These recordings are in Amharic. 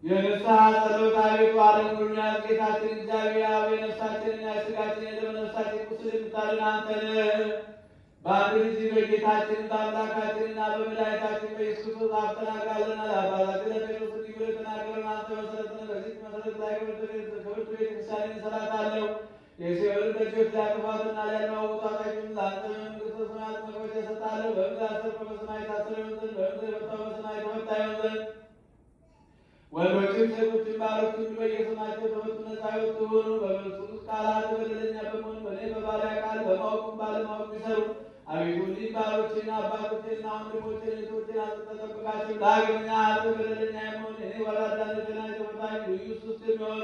የንስሐ ጸሎት አቤቱ ዓለሙን ሁሉ ያዝ። ጌታችን እግዚአብሔር አብ የነፍሳችንና የሥጋችን የደመ ነፍሳችን ቁስል የምታድን አንተ ነህ። በአንድ ልጅ በጌታችን በአምላካችንና በመድኃኒታችን በኢየሱስ ክርስቶስ አፍ ተናግረሃልና ለአባታችን ለጴጥሮስ እንዲህ ብለህ የተናገረውን አንተ መሠረት ነህ። በዚህ መሠረት ላይ ክብርት ቤተክርስቲያንን እሠራታለሁ። የሲኦልን ደጆች ሊያጠፏትና ሊያነዋውጧት አይችሉም። ለአንተ መንግሥተ ሰማያት መክፈቻ እሰጥሃለሁ። በምድር ያሰርከው በሰማይ የታሰረ ይሆን ዘንድ፣ በምድር የፈታኸው በሰማይ የተፈታ ይሆን ዘንድ። ወንዶችም ሴቶችም ባሮች ሁሉ በየስማቸው ተፈቱ፣ ነፃ የወጡ ይሁኑ። በመንግሥቱ ውስጥ ቃላት በደለኛ በመሆን በእኔ በባሪያ ቃል በማወቅም ባለማወቅ ቢሰሩ አቤቱ እኒህን ባሮችና አባቶችንና ወንድሞችን እህቶችን አጽንተህ ጠብቃቸው። ዳግመኛ አንተ በደለኛ የመሆን እኔ ወራዳነትና የተፈታኝ ልዩ ሦስት የሚሆኑ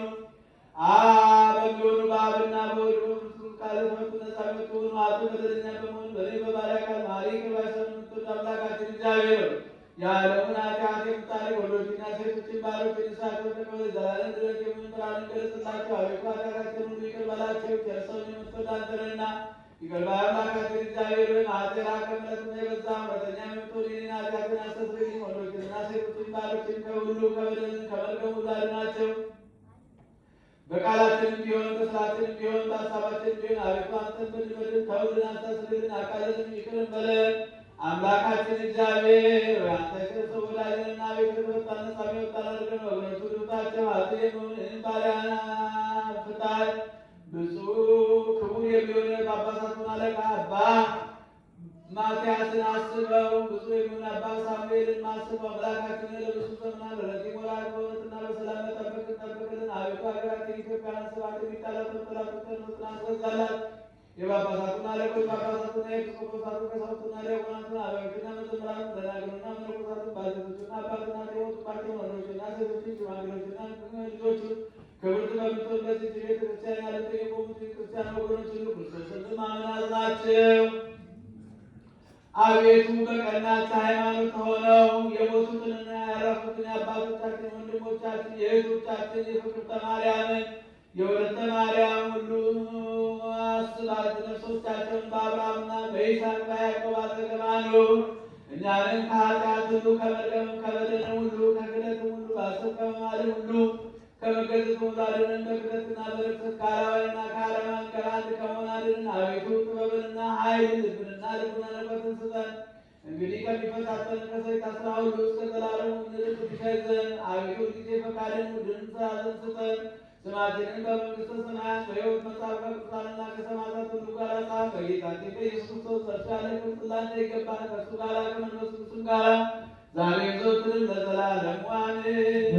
በሚሆኑ በአብና በወልድ በመንፈስ ቅዱስ ቃል ተፈቱ፣ ነፃ የወጡ ይሁኑ። አንተ በደለኛ በመሆን በእኔ በባሪያ ቃል መሐሪ ይቅር ባይ ሰው የምትወድ አምላካችን እግዚአብሔር የዓለሙን ኃጢአት የምታርቅ ወንዶችና ሴቶችን ባሮችን ንስሐቸውን ተቀበል። ዘላለም ድረስ የምንጠራን ገለጽላቸው። አቤቱ ኃጢአታቸውን ሁሉ ይቅር በላቸው። ቸር ሰውን የምትወድ አንተ ነህና ይቅር ባይ አምላካችን እግዚአብሔር ሆይ መዓትህ የራቀ ምሕረትህ የበዛ እውነተኛ የምትሆን የእኔን ኃጢአትን አስተስርይልኝ። ወንዶችንና ሴቶችን ባሮችን ከሁሉ ከበደል ከመርገም ሁሉ አድናቸው። በቃላችንም ቢሆን በሥራችንም ቢሆን በሐሳባችንም ቢሆን አቤቱ አንተን ብንበድል ተውልን፣ አስተስርይልን፣ አቃልልን፣ ይቅር በለን። አምላካችን እግዚአብሔር አንተ ከሰው ወዳጅነና ቤት ወጣን ነፃ ወጣን አድርገን ወገኖቹ ልብታቸው አዜሙን ባሪያና ፍታይ ብፁዕ ክቡር የሚሆን ጳጳሳቱን አለቃ አባ ማትያስን አስበው። ብፁዕ የሚሆን አባ ሳሙኤልን አስበው። አምላካችን ለብዙ ዘመናት ለረጅም ወራት በእውነትና በሰላም ጠብቅልን። አቤቱ ሀገራችን ኢትዮጵያን ሰባት የሚጣላትን ጠላቶችን አስገዛላት። የጳጳሳቱን አለቆች ጳጳሳቱና የኤጲስቆጶሳቱ ቀሳውስትና ዲያቆናቱን አበዊትና መዘምራኑን ደናግሉና መነኮሳቱን ባልቴቶችና አባትና የሞቱባቸውን ወንዶችና ሴቶችን ሽማግሌዎችና ልጆቹን ክብርት በምትሆን በዚህች ቤተ ክርስቲያን ያሉትን የቆሙትን ክርስቲያን ወገኖች ሁሉ ክርስቶስን ማመን አጽናቸው። አቤቱ በቀናች ሃይማኖት ሆነው የሞቱትንና ያረፉትን የአባቶቻችን ወንድሞቻችን የእህቶቻችን የፍቅርተ ማርያምን የወለተ ማርያም ሁሉ አስባት። ነፍሶቻቸውን በአብርሃምና በይስሐቅ በያዕቆብ አጠገብ አኑር። እኛንም ከኃጢአት ሁሉ ከመርገምም ከበደልም ሁሉ ከክህደትም ሁሉ በሐሰት ከመማልም ሁሉ ከመገዘት ሁሉ አድነን። በክህደትና በርኵሰት ከአላውያንና ከአረማውያን ጋር አንድ ከመሆን አድነን። አቤቱ ጥበብንና ኃይልን ልብንና ልቡናን እውቀትን ስጠን። እንግዲህ ከሚፈታተን ከሰይጣን ሥራ ሁሉ እስከ ዘላለሙ እንድን ትሸሽ ዘንድ አቤቱ ሁልጊዜ ፈቃድን ውድን ትእዛዝን ስጠን። ስማችንን በመንግሥተ ሰማያት በሕይወት መጽሐፍ ከቅዱሳንና ከሰማዕታት ሁሉ ጋር ጻፍ። በጌታችን በኢየሱስ ክርስቶስ በእርሱ ያለ ክብር ሥላሴ ይገባል። ከእርሱ ጋር ከመንፈስ ቅዱስም ጋር ዛሬ ዘወትርም ለዘላለሙ አሜን።